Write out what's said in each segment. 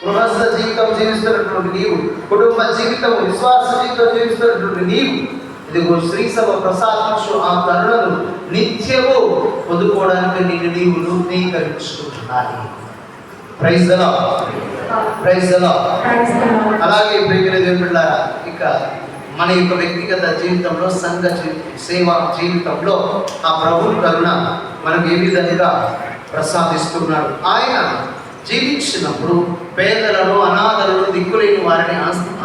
గృహస్థ జీవితం జీవిస్తున్నటువంటి నీవు, కుటుంబ జీవితం, విశ్వాస జీవితం జీవిస్తున్నటువంటి నీవు, ఇదిగో శ్రీ సభ ప్రసాదించు ఆ కరుణను నిత్యము పొందుకోవడానికి నీవు నూతనీకరించుకుంటున్నాయి. Praise the Lord, praise the Lord. అలాగే ప్రియమైన దేవుని బిడ్డలారా, ఇక మన యొక్క వ్యక్తిగత జీవితంలో, సంఘ సేవా జీవితంలో ఆ ప్రభు కరుణ మనకు ఏ విధంగా ప్రసాదిస్తున్నాడు. ఆయన జీవించినప్పుడు పేదలను, అనాథలను, దిక్కులేని వారిని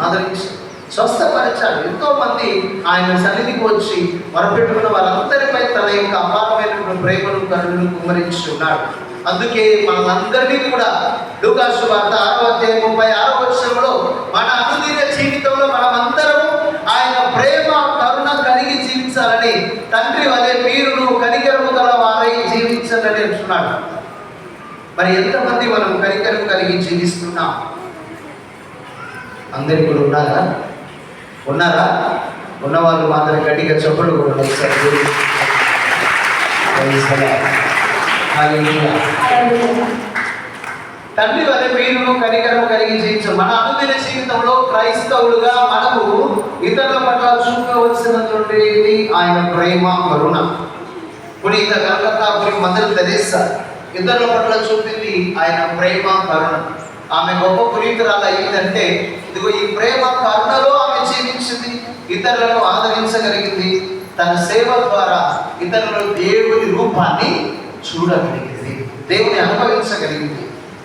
ఆదరించి స్వస్థపరిచాడు. ఎంతో మంది ఆయన సన్నిధికి వచ్చి మొరపెట్టుకున్న వారందరిపై తన యొక్క అపారమైనటువంటి ప్రేమను, కరుణను కుమ్మరించి ఉన్నాడు. అందుకే మనందరినీ కూడా లూకాసు సువార్త 6:36 మన అనుదిన జీవితంలో మనమందరం ఆయన ప్రేమ, కరుణ కలిగి జీవించాలని, తండ్రి వలె మీరును కనికరము గల వారై జీవించాలని అంటున్నాడు. మరి ఎంతమంది మనం కనికరం కలిగి జీవిస్తున్నాం? అందరు కూడా ఉన్నారా? ఉన్నవాళ్ళు మాత్రం గట్టిగా చెప్పలు కూడా తండ్రి వలె మీరును కనికరం కలిగి జీవించాం. మన అనుదిన జీవితంలో క్రైస్తవులుగా మనము ఇతరుల పట్ల చూపవలసినటువంటి ఆయన ప్రేమ, కరుణ. పునీత కలకత్తాపురి మదర్ తెరేసా ఇతరుల పట్ల చూపింది ఆయన ప్రేమ, కరుణ. ఆమె గొప్ప పునీతురాలు అయ్యిందంటే ఇదిగో ఈ ప్రేమ, కరుణలో ఆమె జీవించింది. ఇతరులను ఆదరించగలిగింది. తన సేవ ద్వారా ఇతరులు దేవుని రూపాన్ని చూడగలిగింది, దేవుని అనుభవించగలిగింది.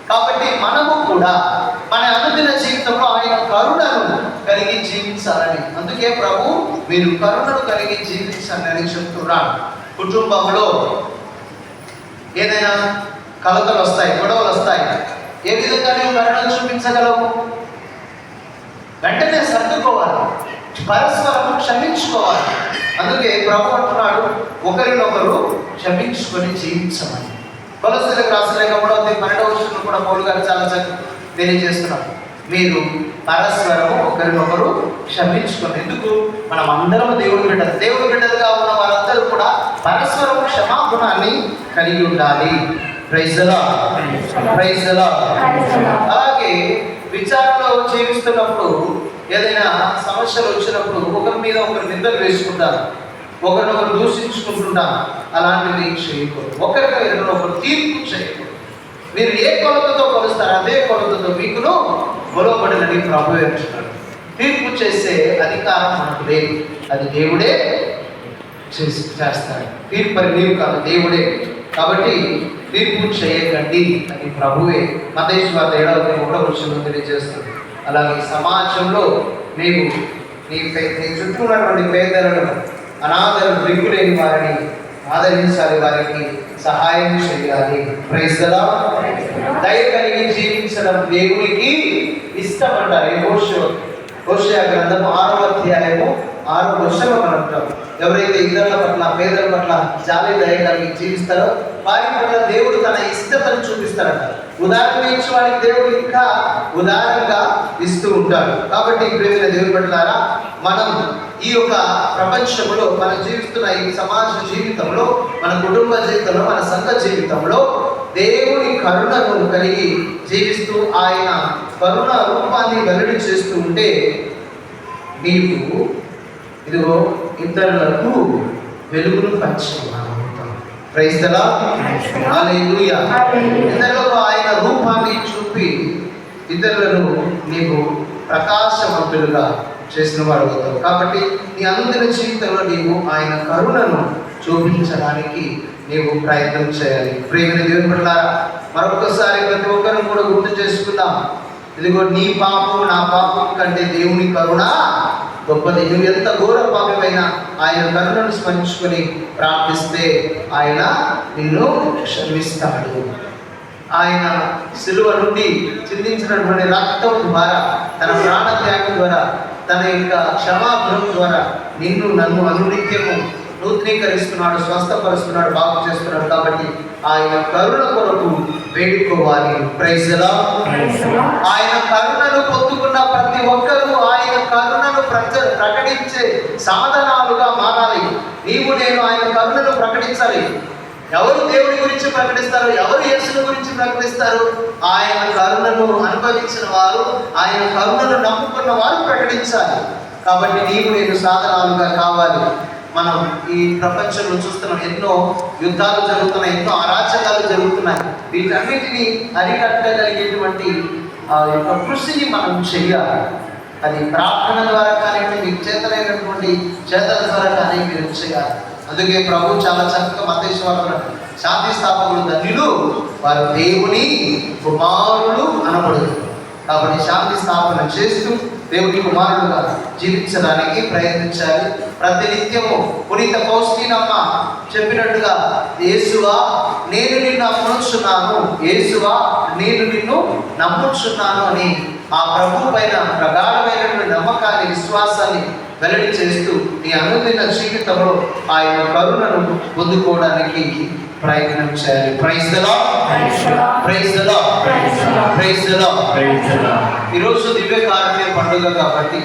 కాబట్టి మనము కూడా మన అనుదిన జీవితంలో ఆయన కరుణను కలిగి జీవించాలని, అందుకే ప్రభు మీరు కరుణను కలిగి జీవించాలని చెప్తున్నాడు. కుటుంబంలో ఏదైనా కలతలు వస్తాయి, గొడవలు వస్తాయి. ఏ విధంగా నువ్వు కరుణను చూపించగలవు? వెంటనే సర్దుకోవాలి, పరస్పరం క్షమించుకోవాలి. అందుకే ప్రభు అంటున్నాడు, ఒకరినొకరు క్షమించుకొని జీవించమని. కొలస్సీలకు రాసిన 3:12 కూడా పౌలు గారు చాలా చక్కగా తెలియజేస్తున్నారు. మీరు పరస్పరము ఒకరినొకరు క్షమించుకోండి. ఎందుకు? మనం అందరం దేవుని బిడ్డలుగా ఉన్న వారందరూ కూడా పరస్పరం క్షమాగుణాన్ని కలిగి ఉండాలి. Praise the Lord, praise the Lord. అలాగే విచారణలో జీవిస్తున్నప్పుడు ఏదైనా సమస్యలు వచ్చినప్పుడు ఒకరి మీద ఒకరు నిందలు వేసుకుంటారు, ఒకరినొకరు దూషించుకుంటుంటారు. అలాంటివి చేయకూడదు. ఒకరికొకరు తీర్పు చేయకూడదు. మీరు ఏ కొలతతో కొలుస్తారో అదే కొలతతో మీకును కొలవబడినని ప్రభు అంటున్నాడు. తీర్పు చేసే అధికారం మనకు లేదు, అది దేవుడే చేస్తాడు. తీర్పు అని నీవు కాదు, దేవుడే. కాబట్టి తీర్పు చేయకండి అని ప్రభువే మత్తయి సువార్త 7:1 తెలియజేస్తుంది. అలాగే సమాజంలో నీవు నీ చుట్టూ ఉన్నటువంటి పేదలను, అనాథలను, దిక్కులేని వారిని ఆదరించాలి, వారికి సహాయం చేయాలి. Praise the Lord. దయ కలిగి జీవించడం దేవునికి ఇష్టపడ్డారు. హోషేయ గ్రంథము 6:6 మనం అంటాం. ఎవరైతే ఇతరుల పట్ల, పేదల పట్ల జాలి, దయ కలిగి జీవిస్తారో వారి పట్ల దేవుడు తన ఇష్టతను చూపిస్తారంట. ఉదాహరణ ఇచ్చి వారికి దేవుడు ఇంకా ఉదాహరణగా ఇస్తూ ఉంటాడు. కాబట్టి ప్రియమైన దేవుని పట్ల మనం ఈ యొక్క ప్రపంచంలో మనం జీవిస్తున్న ఈ సమాజ జీవితంలో, మన కుటుంబ జీవితంలో, మన సంఘ జీవితంలో దేవుని కరుణను కలిగి జీవిస్తూ ఆయన కరుణ రూపాన్ని వెల్లడి చేస్తూ ఉంటే నీవు ఇదిగో ఇతరులకు వెలుగును పంచుకున్నాను. ప్రైజ్ ది లార్డ్, హల్లెలూయా. ఇతరులకు ఆయన రూపాన్ని చూపి ఇతరులను నీవు ప్రకాశవంతులుగా చేసిన వాడు అవుతావు. కాబట్టి నీ అనుదిన జీవితంలో నీవు ఆయన కరుణను చూపించడానికి నీవు ప్రయత్నం చేయాలి. ప్రియమైన దేవుని బిడ్డలారా, మరొకసారి ప్రతి ఒక్కరిని కూడా గుర్తు చేసుకుందాం. ఇదిగో నీ పాపం నా పాపం కంటే దేవుని కరుణ గొప్పది. నువ్వు ఎంత ఘోర పాపమైనా ఆయన కరుణను స్మరించుకొని ప్రార్థిస్తే ఆయన నిన్ను క్షమిస్తాడు. ఆయన సిలువ నుండి చిందించినటువంటి రక్తం ద్వారా, తన ప్రాణత్యాగం ద్వారా, తన యొక్క క్షమాపణం ద్వారా నిన్ను, నన్ను అనునిత్యము నూతనీకరిస్తున్నాడు, స్వస్థపరుస్తున్నాడు, బాగు చేస్తున్నాడు. కాబట్టి ఆయన కరుణ కొరకు వేడుకోవాలి. Praise the lord. ఆయన కరుణను పొందుకున్న ప్రతి ఒక్కరూ ఆయన కరుణను ప్రకటించే సాధనాలుగా మారాలి. నీవు నేను ఆయన కరుణను ప్రకటించాలి. ఎవరు దేవుడి గురించి ప్రకటిస్తారు? ఎవరు యేసుని గురించి ప్రకటిస్తారు? ఆయన కరుణను అనుభవించిన వారు, ఆయన కరుణను నమ్ముకున్న వారు ప్రకటించాలి. కాబట్టి నీవు నేను సాధనాలుగా కావాలి. మనం ఈ ప్రపంచంలో చూస్తున్నాం, ఎన్నో యుద్ధాలు జరుగుతున్నాయి, ఎన్నో అరాచకాలు జరుగుతున్నాయి. వీటన్నిటిని అరికట్టగలిగేటువంటి ఆ యొక్క కృషిని మనం చెయ్యాలి. అది ప్రార్థన ద్వారా కానివ్వండి, మీకు చేతనైనటువంటి చేతల ద్వారా కానీ మీరు చేయాలి. అందుకే ప్రభు చాలా చక్కగా మత్తయి సువార్తలో శాంతి స్థాపకులు ధన్యులు, వారు దేవుని కుమారులు అనబడుతుంది. కాబట్టి శాంతి స్థాపన చేస్తూ దేవుని కుమారుడుగా జీవించడానికి ప్రయత్నించాలి. ప్రతినిత్యము పునీత పౌస్టినమ్మ చెప్పినట్టుగా, యేసువా నేను నిన్ను నమ్ముచున్నాను, యేసువా నేను నిన్ను నమ్ముచున్నాను అని ఆ ప్రభు పైన ప్రగాఢమైనటువంటి నమ్మకాన్ని, విశ్వాసాన్ని వెల్లడి చేస్తూ నీ అనుదిన జీవితంలో ఆయన కరుణను పొందుకోవడానికి ప్రయత్నం చేయాలి. Praise the Lord, praise the Lord, praise the Lord. ఈరోజు దివ్య కారుణ్య పండుగ కాబట్టి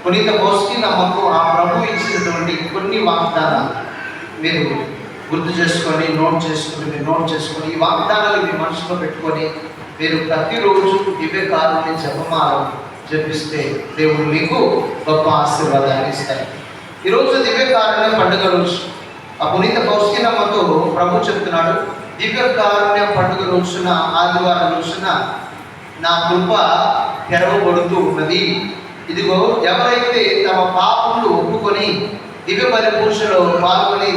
పునీత పౌస్టినమ్మకు ఆ ప్రభు ఇచ్చినటువంటి కొన్ని వాగ్దానాలు మీరు గుర్తు చేసుకొని నోట్ చేసుకొని ఈ వాగ్దానాలు మీ మనసులో పెట్టుకొని మీరు ప్రతిరోజు దివ్య కారుణ్య జపమాల జపిస్తే దేవుడు మీకు గొప్ప ఆశీర్వాదాన్ని ఇస్తారు. ఈరోజు దివ్య కారుణ్య పండుగ రోజు ఆ పునీత పౌస్టినమ్మతో ప్రభు చెప్తున్నాడు, దివ్య కారుణ్య పండుగ రోజున, ఆదివారం రోజున నా కృప తెరవబడుతూ ఉన్నది. ఇదిగో ఎవరైతే తమ పాపములు ఒప్పుకొని దివ్య బలి పూజలో పాల్గొని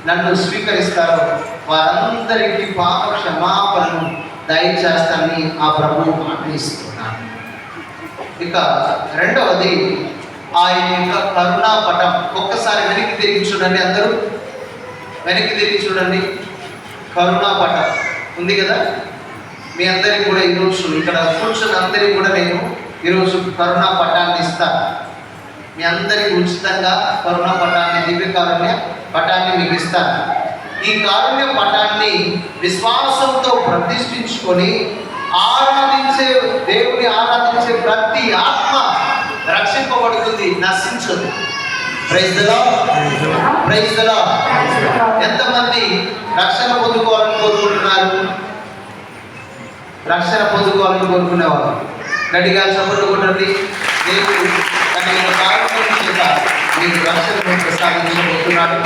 నన్ను స్వీకరిస్తారో వారందరికీ పాప క్షమాపణను దయచేస్తానని ఆ ప్రభు ఆజ్ఞిస్తున్నాను. ఇక రెండవది ఆయన యొక్క కరుణా పటం. ఒక్కసారి వెనక్కి తిరిగి చూడండి, అందరూ వెనక్కి తిరిగి చూడండి. కరుణా పటం ఉంది కదా, మీ అందరికి కూడా ఈరోజు ఇక్కడ కూర్చున్న అందరికి కూడా నేను ఈరోజు కరుణా పటాన్ని ఇస్తాను. మీ అందరికి ఉచితంగా కరుణా పటాన్ని, దివ్య కారుణ్య పటాన్ని మీకు ఇస్తాను. ఈ కారుణ్య పటాన్ని విశ్వాసంతో ప్రతిష్ఠించుకొని దేవుని ఆరాధించే ప్రతి ఆత్మ రక్షింపబడుతుంది, నశించదు. Praise the Lord, praise the Lord. ఎంతమంది రక్షణ పొందుకోవాలని కోరుకుంటున్నారు? రక్షణ పొందుకోవాలని కోరుకునేవారు గట్టిగా చప్పట్లు కొట్టండి. దేవుడు తన యొక్క కారుణ్యం చేత మీకు రక్షణ ప్రసాదించబోతున్నాడు.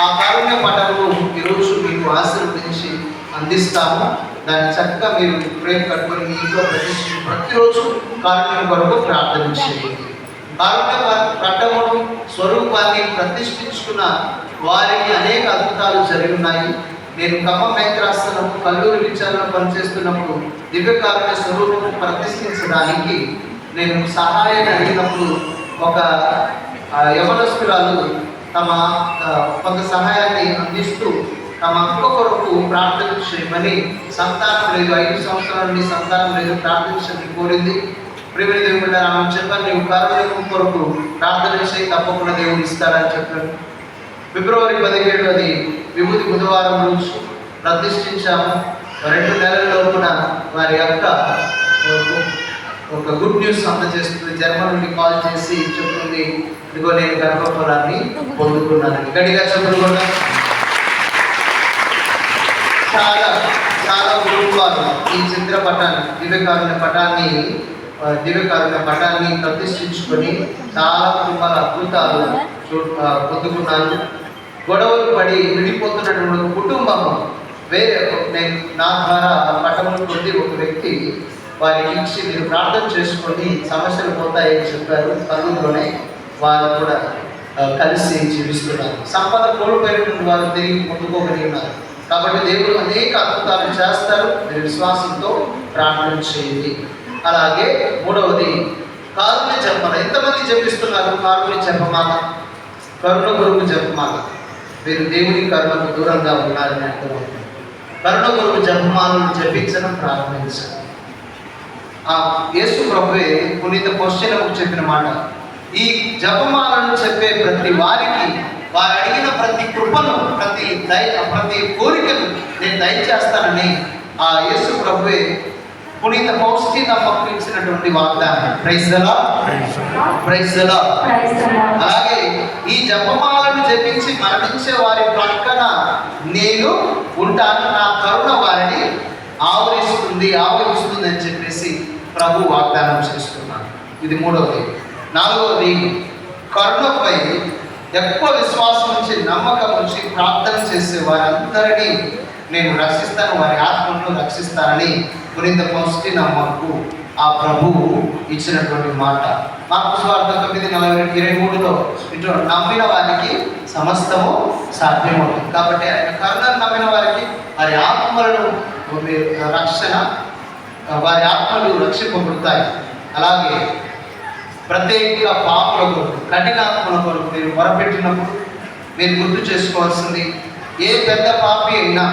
ఆ కారుణ్య పటమును ఈరోజు మీకు ఆశీర్వదించి అందిస్తాము. దాన్ని చక్కగా మీరు ప్రేమ కట్టుకొని మీ ఇంట్లో ప్రతిరోజు కారుణ్యం కొరకు ప్రార్థన చేయండి. కారుణ్య పటమును స్వరూపాన్ని ప్రతిష్ఠించుకున్న వారికి అనేక అద్భుతాలు జరిగి ఉన్నాయి. నేను ఖమ్మం మేత్రాసనం కల్లూరి విచారణ పనిచేస్తున్నప్పుడు దివ్య కారుణ్య స్వరూపం ప్రతిష్ఠించడానికి నేను సహాయాన్ని అడిగినప్పుడు ఒక యవనస్తురాలు తమ కొంత సహాయాన్ని అందిస్తూ తమ అక్క కొరకు ప్రార్థన చేయమని, సంతానం లేదు, 5 సంవత్సరాల నుండి సంతానం లేదు, ప్రార్థించని కోరింది. ప్రియమైన దేవుడు ఆమె చెప్పాను, నీవు కారుణ్యం కొరకు ప్రార్థన చేసి తప్పకుండా దేవుడు ఇస్తాడని చెప్పాను. ఫిబ్రవరి 17 అది విభూతి బుధవారం రోజు ప్రతిష్ఠించాము. 2 నెలల లోపున వారి అక్క ఒక గుడ్ న్యూస్ అందజేస్తుంది. జర్మన్ నుండి కాల్ చేసి చెప్తుంది, ఇదిగో నేను గర్భఫలాన్ని పొందుకున్నానని. గట్టిగా చెప్పుకున్నా. చాలా చాలా కుటుంబాలు ఈ చిత్రపటాన్ని, దివ్య కారుణ్య పటాన్ని ప్రతిష్ఠించుకొని చాలా కుటుంబాల అద్భుతాలు పొందుకున్నాను. గొడవలు పడి విడిపోతున్నటువంటి కుటుంబము నేను నా ద్వారా పటములు పొంది ఒక వ్యక్తి వారికి ఇచ్చి మీరు ప్రార్థన చేసుకొని సమస్యలు పోతాయని చెప్పారు. కల్లూరులోనే వారు కూడా కలిసి జీవిస్తున్నారు. సంపద కోల్పోయినటువంటి వారు తిరిగి పొందుకోగలిగి ఉన్నారు. కాబట్టి దేవుడు అనేక అద్భుతాలు చేస్తారు. మీరు విశ్వాసంతో ప్రార్థన చేయండి. అలాగే మూడవది కారుణ్య జపమాల. ఎంతమంది జపిస్తున్నారు కారుణ్య జపమాల? కరుణ కొరకు జపమాల. మీరు దేవుని కరుణకు దూరంగా ఉన్నారని అర్థమవుతుంది. కరుణ కొరకు జపమాలను జపించడం ప్రారంభించాలి. ఆ యేసు ప్రభువే పునీత పౌస్టినమ్మకు చెప్పిన మాట, ఈ జపమాలను చెప్పే ప్రతి వారికి వారు అడిగిన ప్రతి కృపను, ప్రతి కోరికను నేను దయచేస్తానని ఆ యేసు ప్రభువే పునీత పౌస్టినమ్మకు ఇచ్చినటువంటి ఇచ్చినటువంటి వాగ్దానం. Praise the Lord, praise the Lord. అలాగే ఈ జపమాలను జపించి మరణించే వారి ప్రక్కన నేను ఉంటాను, నా కరుణ వారిని ఆవరిస్తుంది అని చెప్పేసి ప్రభు వాగ్దానం చేస్తున్నాను. ఇది మూడవది. నాలుగవది, కరుణపై ఎక్కువ విశ్వాసం ఉంచి నమ్మకం ఉంచి ప్రార్థన చేసే వారందరినీ నేను రక్షిస్తాను, వారి ఆత్మను రక్షిస్తానని కొరింథీ మొదటి నమ్మకు ఆ ప్రభువు ఇచ్చినటువంటి మాట. మార్కు సువార్త 9:23లో ఇటు నమ్మిన వారికి సమస్తము సాధ్యమవుతుంది. కాబట్టి ఆయన కరుణను నమ్మిన వారికి వారి ఆత్మలను రక్షణ, వారి ఆత్మలు రక్షింపబడతాయి. అలాగే ప్రత్యేక పాపుల కొరకు, కఠినాత్మల కొరకు మీరు మొరపెట్టినప్పుడు మీరు గుర్తు చేసుకోవాల్సింది, ఏ పెద్ద పాపి అయినా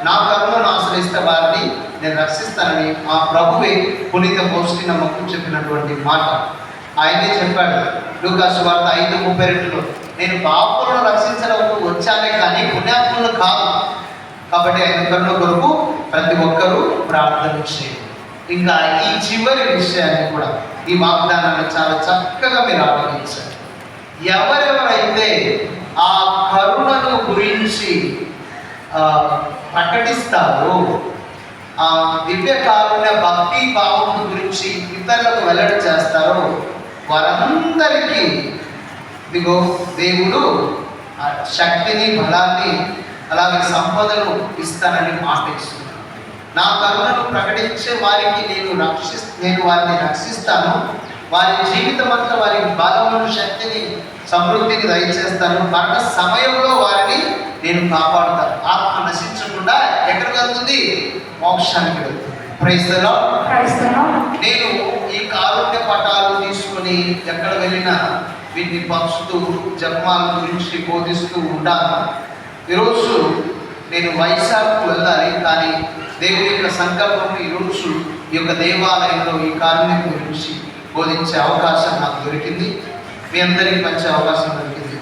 నా కరుణను ఆశ్రయిస్తే వారిని నేను రక్షిస్తానని ఆ ప్రభువే కొరింథీ మొదటి నమ్మకం చెప్పినటువంటి మాట. ఆయనే చెప్పాడు లూకా సువార్త 5:32లో, నేను పాపులను రక్షించడానికి వచ్చానే కానీ పుణ్యాత్ములను కాదు. కాబట్టి ఆయన కరుణ కొరకు ప్రతి ఒక్కరూ ప్రార్థన చేయండి. ఇంకా ఈ చివరి విషయాన్ని కూడా, ఈ వాగ్దానాన్ని చాలా చక్కగా మీరు ఆలోచించారు. ఎవరెవరైతే ఆ కరుణను గురించి ప్రకటిస్తారో, ఆ దివ్య కారుణ్య భక్తి భావం గురించి ఇతరులకు వెల్లడి చేస్తారో, వారందరికీ ఇదిగో దేవుడు శక్తిని, బలాన్ని, అలాగే సంపదను ఇస్తానని మాట ఇస్తున్నాను. నా కరుణను ప్రకటించే వారికి నేను వారిని రక్షిస్తాను, వారి జీవితం అంతా వారికి బలమును, శక్తిని, సమృద్ధిని దయచేస్తాను. మరణ సమయంలో వారిని నేను కాపాడుతాను. ఆత్మ నశించకుండా ఎక్కడికి వెళ్తుంది? మోక్షానికి వెళ్తుంది. Praise the Lord. నేను ఈ కారుణ్య పటాలు తీసుకొని ఎక్కడ వెళ్ళినా వీటిని పంచుతూ జపమాల గురించి బోధిస్తూ ఉంటాను. ఈరోజు నేను వైజాగ్కు వెళ్ళాలి, కానీ దేవుని యొక్క సంకల్పం ఈరోజు ఈ యొక్క దేవాలయంలో ఈ కారుణ్యం గురించి బోధించే అవకాశం నాకు దొరికింది. మీ అందరికీ మంచి అవకాశం దొరికింది.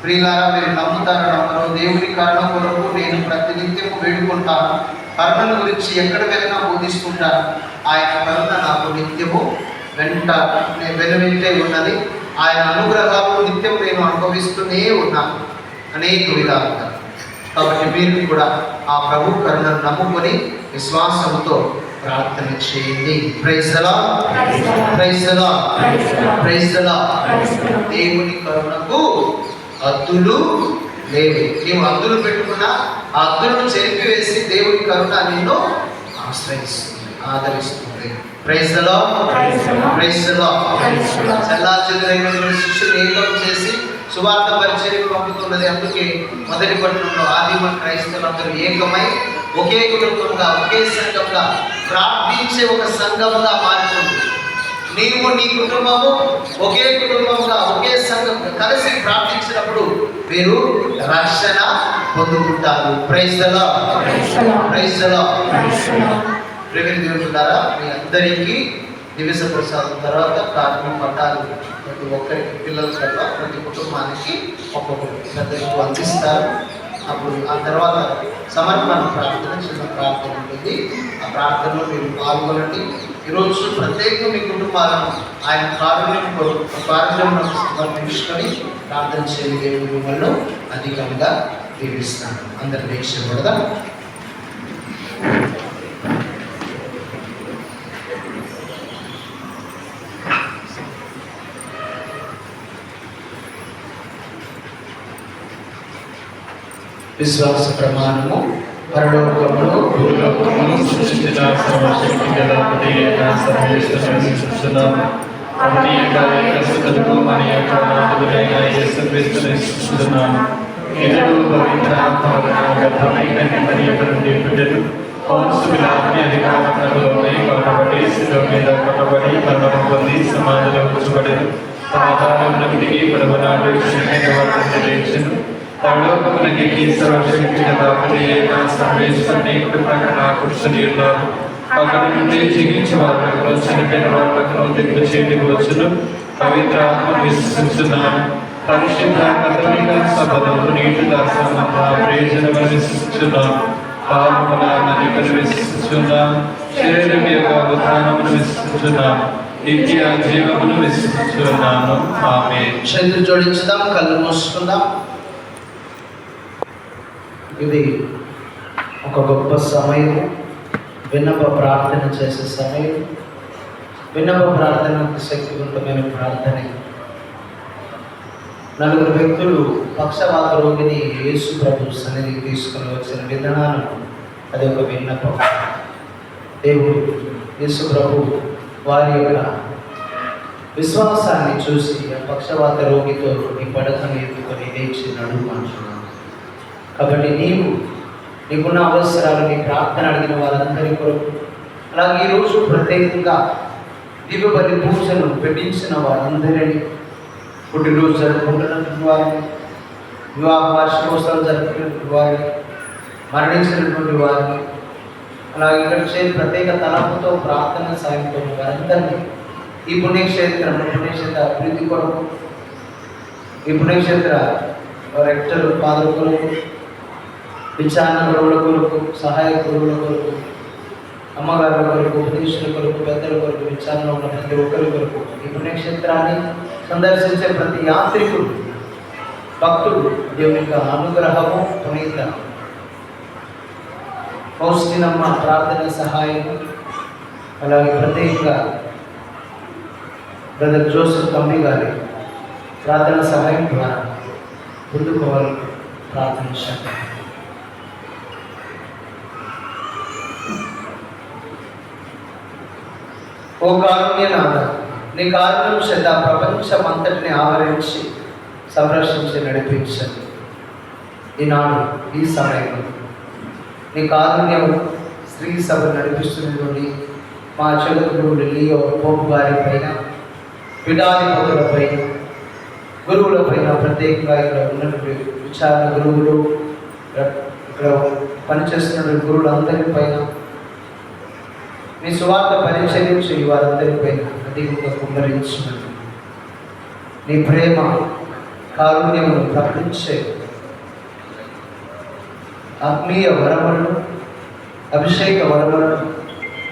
ప్రియులారా, మీరు నమ్ముతారో నమ్మరో, దేవుని కరుణ కొరకు నేను ప్రతినిత్యము వేడుకుంటాను. కరుణను గురించి ఎక్కడ వెళ్ళినా బోధిస్తుంటాను. ఆయన కరుణ నాకు నిత్యము వెనువెంటే ఉన్నది. ఆయన అనుగ్రహాలు నిత్యం నేను అనుభవిస్తూనే ఉన్నాను అనేక విధాలుగా. కాబట్టి మీరు కూడా ఆ ప్రభు కరుణను నమ్ముకొని విశ్వాసంతో ప్రార్థన చేయండి. Praise the Lord, praise the Lord, praise the Lord. దేవుని కరుణకు హద్దులు లేవు. నీవు హద్దులు పెట్టుకున్నా ఆ హద్దులను చెరిపివేసి దేవుని కరుణ నిన్ను ఆశ్రయిస్తుంది, ఆదరిస్తుంది. Praise the Lord, praise the Lord. చెల్లాచెదురైన శిష్యులు ఏకం చేసి సువార్త పరిచర్యకు పంపుతున్నది. అందుకే మొదటి పట్టణంలో ఆదిమ క్రైస్తవులందరూ ఏకమై ఒకే కుటుంబంగా, ఒకే సంఘంగా ప్రార్థించే ఒక సంఘంగా మారుతుంది. నీవు, నీ కుటుంబము ఒకే కుటుంబంగా, ఒకే సంఘం కలిసి ప్రార్థించినప్పుడు మీరు రక్షణ పొందుకుంటారు. Praise the Lord, praise the Lord. ప్రేమికులు దేవుడులారా, మీ అందరికీ దివ్య ప్రసాదం తర్వాత ప్రార్థన పట్టాలు ప్రతి ఒక్కరికి, పిల్లల కల్లా ప్రతి కుటుంబానికి ఒక్కొక్కరు పెద్దలకు అందిస్తారు. అప్పుడు ఆ తర్వాత సమర్పణ ప్రార్థన, చిన్న ప్రార్థన ఉంటుంది. ఆ ప్రార్థనలో మీరు పాల్గొనండి. ఈరోజు ప్రత్యేకంగా మీ కుటుంబాలను ఆయన కారుణ్యంలో సమర్పించుకొని ప్రార్థన చేయని దేవుడు మిమ్మల్ని అధికంగా దీవిస్తాను. అందరి దీక్షపడదా? విశ్వాస ప్రమాణము. పరలోకమును భూలోకమును సృష్టించిన సర్వశక్తి గల ఏక సర్వేశ్వరుని సృష్టిస్తున్నాము. మన యొక్క నాథుడైన యేసుక్రీస్తుని సృష్టిస్తున్నాము. ఇతడు పవిత్ర గర్భమైన మరియ నుండి పుట్టెను. పౌంసు పిలాతుని అధికారంలోనే కొట్టబడి, శిలువ మీద కొట్టబడి, మరణము పొంది సమాధిలో కూర్చోబడెను. పాతాళమునకు పడవనాడు లేచెను. పరలోకమునకి సర్వశక్తి గల ఏక సర్వేశ్వరుని కుడి ప్రక్కన కూర్చొని ఉన్నారు. అక్కడి నుండి జీవించే వాళ్ళకు, చనిపోయిన వాళ్ళకు దిక్కు చేయడానికి వచ్చును. పవిత్ర ఆత్మను విశ్వసిస్తున్నాను. పరిశుద్ధ కథలిక సభలో నీటి దాసమంతా ప్రయోజనమని విశ్వసిస్తున్నాను. పాపముల నన్ను విశ్వసిస్తున్నాం, శరీరం యొక్క ఉత్థానమును విశ్వసిస్తున్నాం, నిత్య జీవమును విశ్వసిస్తున్నాను. ఆమేన్. చేతులు జోడించుదాం, కళ్ళు మూసుకుందాం. ఇది ఒక గొప్ప సమయం, విన్నప ప్రార్థన చేసే సమయం. విన్నప ప్రార్థన శక్తివంతమైన ప్రార్థన. నలుగురు వ్యక్తులు పక్షవాత రోగిని యేసు ప్రభు సన్నిధికి తీసుకుని వచ్చిన విధానం, అది ఒక విన్నపం. దేవుడు యేసు ప్రభు వారి యొక్క విశ్వాసాన్ని చూసి ఆ పక్షవాత రోగితో నీ పడకను ఎత్తుకొని లేచి నడుమంటున్నాను. కాబట్టి నీకున్న అవసరాలు, నీ ప్రార్థన అడిగిన వారందరి కొరకు, అలాగే ఈరోజు ప్రత్యేకంగా దివ్య బలి పూజను పెట్టించిన వారందరినీ, పుట్టినరోజు జరుపుకుంటున్నటువంటి వారిని, వివాహ వార్షికోత్సవాలు జరుపుకున్నటువంటి వారిని, మరణించినటువంటి వారిని, అలాగే ఇక్కడ చేసే ప్రత్యేక తలపుతో ప్రార్థన సాయంతో వారందరినీ ఈ పుణ్యక్షేత్ర అభివృద్ధి కొరకు, ఈ పుణ్యక్షేత్ర రెక్టర్ ఫాదర్ కొరకు, విచారణ గురువుల కొరకు, సహాయక గురువుల కొరకు, అమ్మగారుల కొరకు, ఉపదేశుల కొరకు, పెద్దల కొరకు, విచారణలో ఉన్న ప్రతి ఒక్కరి కొరకు, ఈ పుణ్యక్షేత్రాన్ని సందర్శించే ప్రతి యాత్రికుడు, భక్తుడు దేవుని యొక్క అనుగ్రహము, పునీత పౌష్టినమ్మ ప్రార్థన సహాయం, అలాగే ప్రత్యేకంగా బ్రదర్ జోసెఫ్ తమ్మి గారి ప్రార్థన సహాయం ద్వారా ముందుకోవాలి ప్రార్థించండి. ఓ కారుణ్యనాథ, నీ కారుణ్యం చేత ప్రపంచం అంతటిని ఆవరించి సంరక్షించి నడిపించండి. ఈనాడు ఈ సమయంలో నీ కారుణ్యం స్త్రీ సభ నడిపిస్తున్నటువంటి మా చెడుగురు లియో పోపు గారి పైన, పీఠాధిపతులపైన, గురువులపైన, ప్రత్యేకంగా ఇక్కడ ఉన్నటువంటి విచారణ గురువులు, ఇక్కడ పనిచేస్తున్నటువంటి గురువులందరిపైన, మీ సువార్త పరిచయం చేయి వారందరిపైన అధికంగా కుమ్మరించినట్టు నీ ప్రేమ కారుణ్యమును ప్రకటించే ఆత్మీయ వరములను, అభిషేక వరములను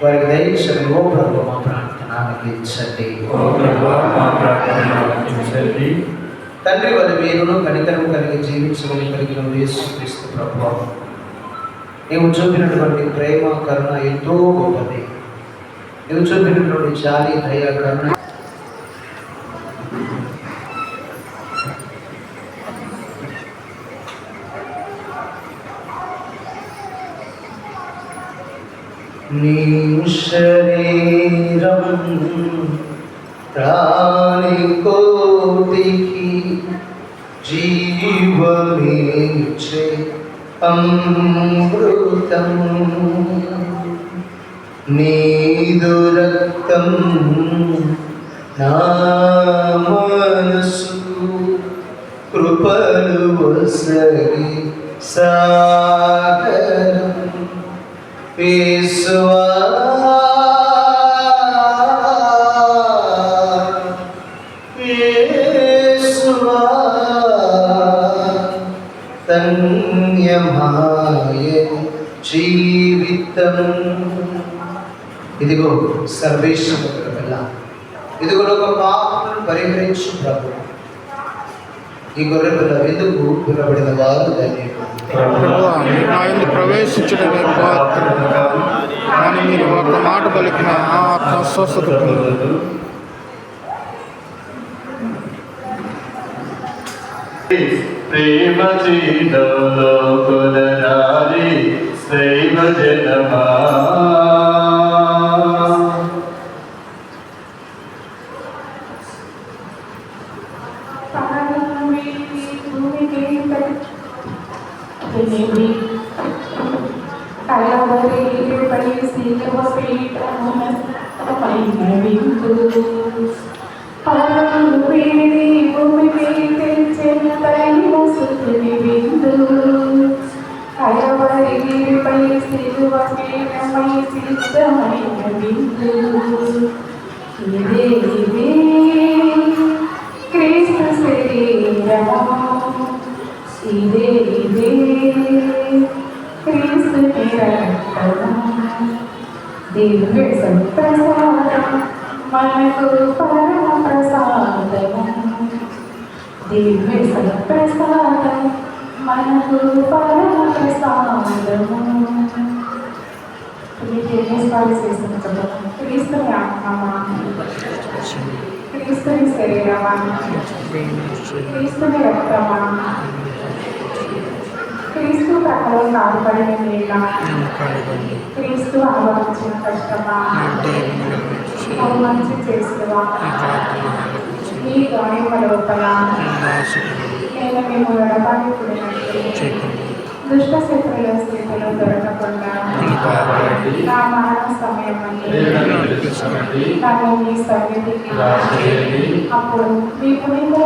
వారికి దయచండి. ఓ ప్రభు మా ప్రార్థన ఆలకించండి. తండ్రి వారి మీరును కనికరం కలిగి జీవించమని కలిగిన యేసుక్రీస్తు ప్రభువా, నీవు చూపినటువంటి ప్రేమ కరుణ ఎంతో గొప్పది. నీవు చూపినటువంటి జాలి, దయ, కరుణ నీ శరీరం ప్రాణికోటికి జీవమిచ్చే అమృతం, నీదు రక్తం నా మనసు కృపలు వసగి సాగరం విశ్వా ధన్యమాయ జీవితం. ఇదిగో సర్వేశ్వర వల్ల, ఇదిగో ఒక పాపను పరిహరించు ప్రభు. ఈ గొర్రె పిల్ల ఎందుకు పిలబడిన వారు ధన్యులు. ప్రవేశించడమే పాత్ర, కానీ మీరు ఒక మాట పలికిన ఆత్మ స్వస్థత పొందదు. ప్రేమ చీలోకులరాలి శైవ జనమా, క్రీస్తు శరీరము ఇదే క్రీస్తు దివ్య సత్ప్రసాదం మనకు పరమ ప్రసాదము. దివ్య సత్ప్రసాదం మనకు పరమ ప్రసాదము. క్రీస్తుని ఆత్మమా, క్రీస్తుని శరీరమా, క్రీస్తుని రక్తమా, క్రీస్తు ప్రకారం కాదుపడిన నీళ్ళ, క్రీస్తు అనుభవించిన కష్టమా, మంచి చేసుకువా, ఈ గాయమ లోపల నేను మేము ఎడబాటు కూడినట్టు దుష్ట శత్రుల స్థితిలో దొరకకుండా నా మరణ సమయం నన్ను మీ సన్నిధికి అప్పుడు మీ పుణ్యము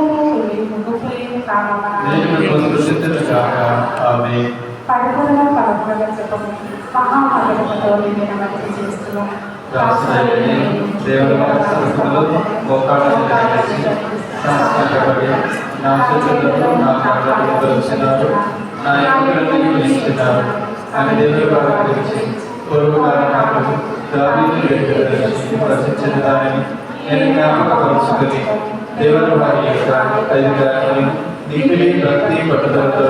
ముగ్గుపోయేది పడుకున్న పలుకులుగా చెప్పము మహామగలతో నిన్న మంచి చేస్తున్నాం. అని దేవుడు గురించి పొరుగు రచించిన దానిని నేను జ్ఞాపకపరుచుకుని దేవుడు వారి యొక్క అధికారులను నింపిడి భక్తి పట్టుదలతో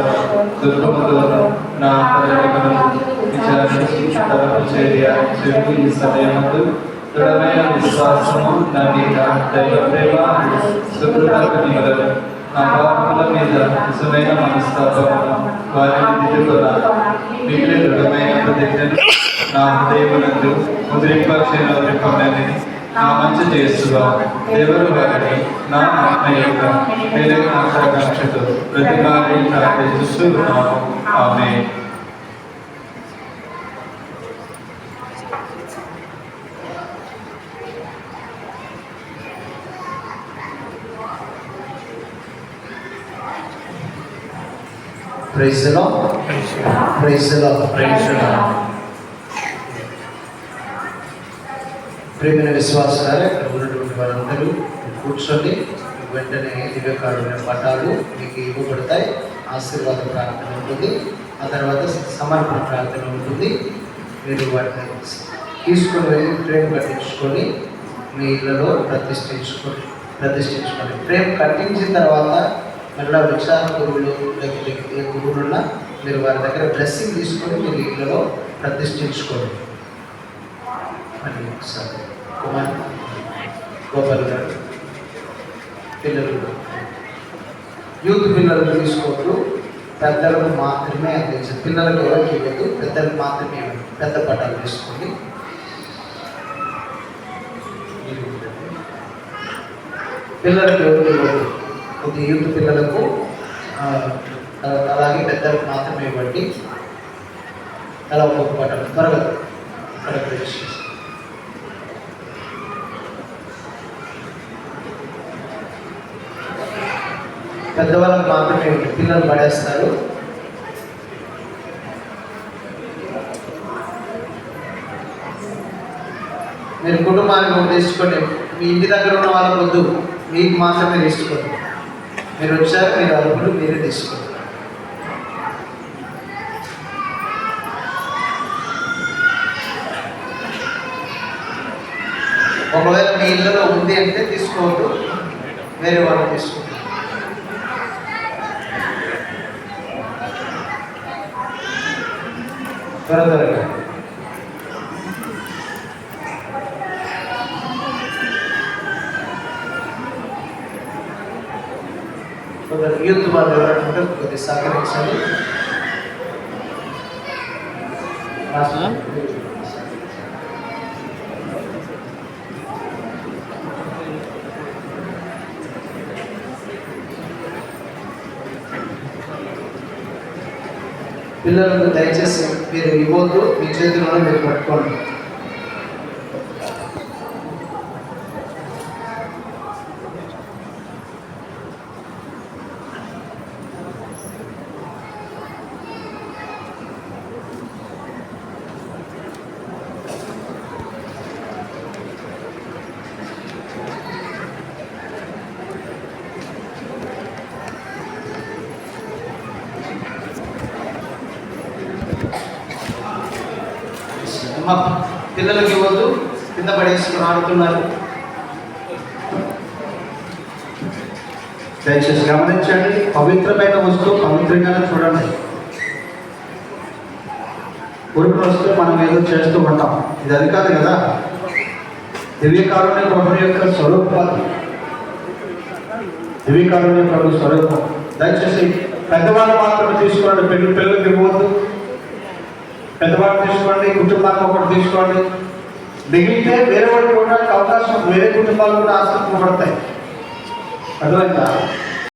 దుర్గములను నా తరగతులను విచారించి తరపు చెవి ఈ సమయమందు దృఢమైన విశ్వాసము నమ్మిక దైవ ప్రేమ సుకృతాన్ని మొదలు నా పాపముల మీద నిజమైన మనస్తాపమును వారిని దిద్దుకున్న మిగిలిన దృఢమైన ప్రతిజ్ఞను నా హృదయమునందు ముద్రింపమని నా మంచి చేస్తుగా దేవుడు వారిని నా ఆత్మ యొక్క వేరే ఆకాంక్షతో ప్రతికారి ప్రార్థిస్తున్నాము. Amen. Praise the Lord. Praise the Lord. Praise the Lord. ప్రియమైన విశ్వాసాలు ఇక్కడ ఉన్నటువంటి వారందరూ కూర్చొని వెంటనే దివ్యకారుణ్య పటాలు మీకు ఇవ్వబడతాయి. ఆశీర్వాద ప్రార్థన ఉంటుంది, ఆ తర్వాత సమర్పణ ప్రార్థన ఉంటుంది. మీరు వాటిని తీసుకొని వెళ్ళి ఫ్రేమ్ కట్టించుకొని మీ ఇళ్ళలో ప్రతిష్ఠించుకోండి. ఫ్రేమ్ కట్టించిన తర్వాత మళ్ళీ విచార గురువులు ఏ గురువులున్నా మీరు వారి దగ్గర బ్లెస్సింగ్ తీసుకొని మీరు ఇళ్ళలో ప్రతిష్ఠించుకోండి. అని ఒకసారి కుమార్ గోపాల్ గారు పిల్లలు యూత్ పిల్లలు తీసుకోవద్దు, పెద్దలకు మాత్రమే అందించారు. పిల్లలకు ఎవరికి ఇవ్వద్దు, పెద్దలకు మాత్రమే పెద్ద పట్టాలు తీసుకోండి. పిల్లలకు ఎవరికి ఇవ్వద్దు, కొద్ది యూత్ పిల్లలకు అలాగే పెద్దలకు మాత్రమే ఇవ్వండి. అలా ఒక్కొక్క పట్టాలు త్వరగా అక్కడ చేసి పెద్దవాళ్ళకి మాత్రమే పిల్లలు పడేస్తారు. మీరు కుటుంబానికి తీసుకోండి. మీ ఇంటి దగ్గర ఉన్న వాళ్ళకి వద్దు, మీకు మాత్రమే తీసుకోండి. మీరు వచ్చారు, మీరు అరుపులు మీరే తీసుకోండి. ఒకవేళ మీ ఇళ్ళలో ఉంది అంటే తీసుకోవద్దు, వేరే వాళ్ళు తీసుకోండి. త్వరగా యూత్ వాళ్ళు ఎవరంటే కొద్దిగా సహకరించండి. పిల్లలకు దయచేసి మీరు ఇవ్వద్దు, మీ చేతిలోనే మీరు పట్టుకోండి. పిల్లలకి ఇవ్వద్దు, కింద పడేసుకుని ఆడుతున్నారు. దయచేసి గమనించండి, పవిత్రమైన వస్తువు పవిత్రంగానే చూడండి. ఉరుకులు వస్తే మనం ఏదో చేస్తూ ఉంటాం, ఇది అది కాదు కదా. దివ్యకారుణ్య ప్రభు యొక్క స్వరూపం, దివ్యకారుణ్య ప్రభు స్వరూపం. దయచేసి పెద్దవాళ్ళు మాత్రమే తీసుకోండి, పిల్లలకి ఇవ్వద్దు. పెద్దవాళ్ళు తీసుకోండి, కుటుంబానికి ఒకటి తీసుకోండి. మిగిలితే వేరే వాళ్ళు కూడా అవకాశం, వేరే కుటుంబాలు కూడా ఆసక్తి పడతాయి. అర్థమైందా?